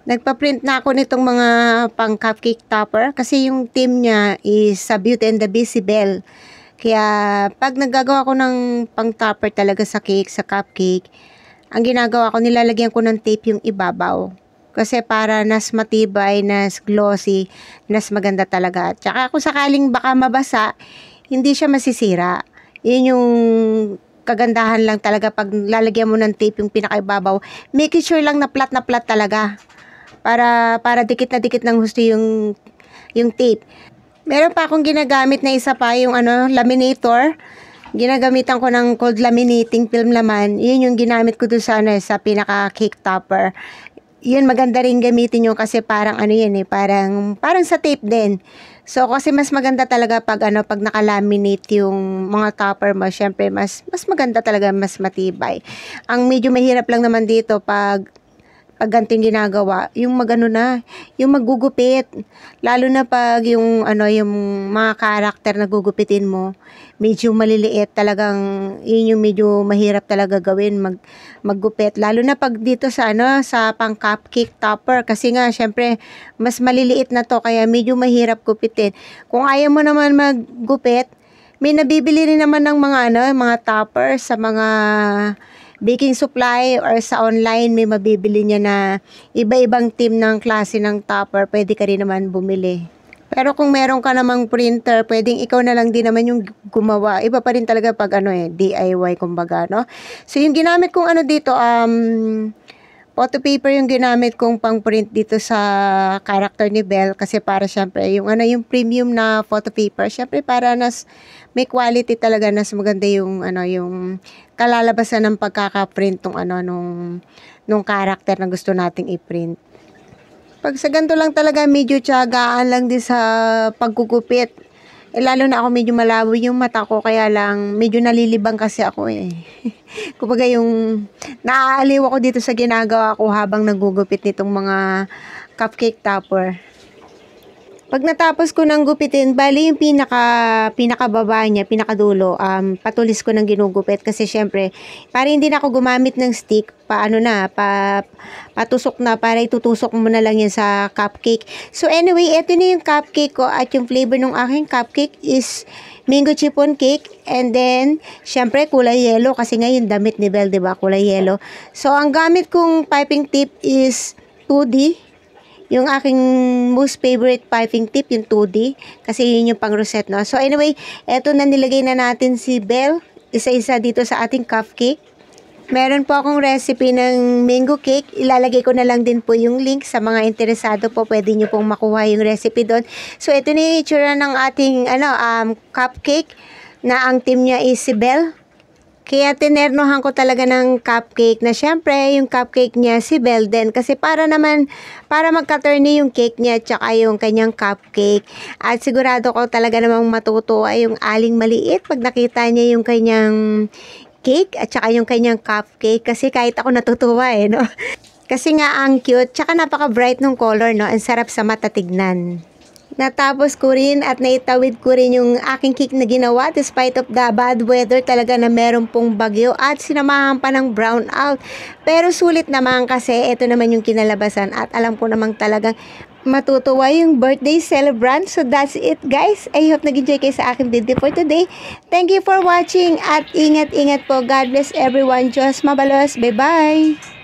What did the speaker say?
Nagpa-print na ako nitong mga pang cupcake topper kasi yung team niya is sa Beauty and the Beast, si Belle. Kaya pag naggagawa ko ng pang topper talaga sa cake, sa cupcake, ang ginagawa ko, nilalagyan ko ng tape yung ibabaw. Kasi para nas matibay, nas glossy, nas maganda talaga. Tsaka kung sakaling baka mabasa, hindi siya masisira. Yun yung kagandahan lang talaga pag lalagyan mo ng tape yung pinakaibabaw. Make sure lang na flat talaga. Para dikit na dikit ng gusto yung tape. Meron pa akong ginagamit na isa pa, yung laminator. Ginagamitan ko ng cold laminating film naman. Yun yung ginamit ko doon sa pinaka cake topper. Yun, maganda rin gamitin yun kasi parang parang sa tape din. So kasi mas maganda talaga pag nakalaminate yung mga topper mo, syempre mas maganda talaga, mas matibay. Ang medyo mahirap lang naman dito pag ganito yung ginagawa, yung yung maggugupit. Lalo na pag yung mga karakter na gugupitin mo, medyo maliliit talagang, yun yung medyo mahirap talaga gawin, maggupit. Lalo na pag dito sa pang cupcake topper, kasi nga, syempre, mas maliliit na to, kaya medyo mahirap gupitin. Kung ayaw mo naman maggupit, may nabibili rin naman ng mga topper sa mga baking supply or sa online, may mabibili niya na iba-ibang team ng klase ng topper, pwede ka rin naman bumili. Pero kung meron ka namang printer, pwedeng ikaw na lang din naman yung gumawa. Iba pa rin talaga pag DIY kumbaga, no? So yung ginamit kong dito, photo paper yung ginamit kong pang print dito sa character ni Belle, kasi para syempre yung premium na photo paper, syempre para may quality talaga, maganda yung yung kalalabasan ng pagkaka-print nung character na gusto nating i-print. Pag sa ganito lang talaga, medyo tiyagaan lang din sa paggugupit. Lalo na ako, medyo malabo yung mata ko, kaya lang medyo nalilibang kasi ako Kumbaga yung naaaliw ako dito sa ginagawa ko habang nagugupit nitong mga cupcake topper. Pag natapos ko ng gupitin, bali yung pinakababa niya, pinakadulo, patulis ko ng ginugupit kasi syempre, para hindi na ako gumamit ng stick, patusok na, para itutusok mo na lang yan sa cupcake. So anyway, eto na yung cupcake ko, at yung flavor ng aking cupcake is mango chiffon cake, and then syempre kulay yellow kasi nga yung damit ni Belle, 'di ba? Kulay yellow. So ang gamit kong piping tip is 2D. Yung aking most favorite piping tip, yung 2D, kasi yun yung pang rosette, no? So anyway, eto na, nilagay na natin si Belle isa-isa dito sa ating cupcake. Meron po akong recipe ng mango cake. Ilalagay ko na lang din po yung link sa mga interesado po. Pwede nyo pong makuha yung recipe doon. So ito na yung itsura ng ating cupcake na ang team niya is si Belle. Kaya tinernohan ko talaga ng cupcake na syempre yung cupcake niya si Belle din, kasi para magka-turny yung cake niya tsaka yung kanyang cupcake. At sigurado ko talaga namang matutuwa yung aling maliit pag nakita niya yung kanyang cake at saka yung kanyang cupcake, kasi kahit ako natutuwa no? Kasi nga ang cute, tsaka napaka-bright ng color, no? Ang sarap sa mata tignan. Natapos ko rin at naitawid ko rin yung aking cake na ginawa despite of the bad weather talaga, na meron pong bagyo at sinamahan pa ng brown out. Pero sulit naman kasi ito naman yung kinalabasan, at alam ko namang talagang matutuwa yung birthday celebrant. So that's it guys. I hope nag-enjoy kayo sa aking video for today. Thank you for watching at ingat-ingat po. God bless everyone. Diyos mabalos. Bye-bye.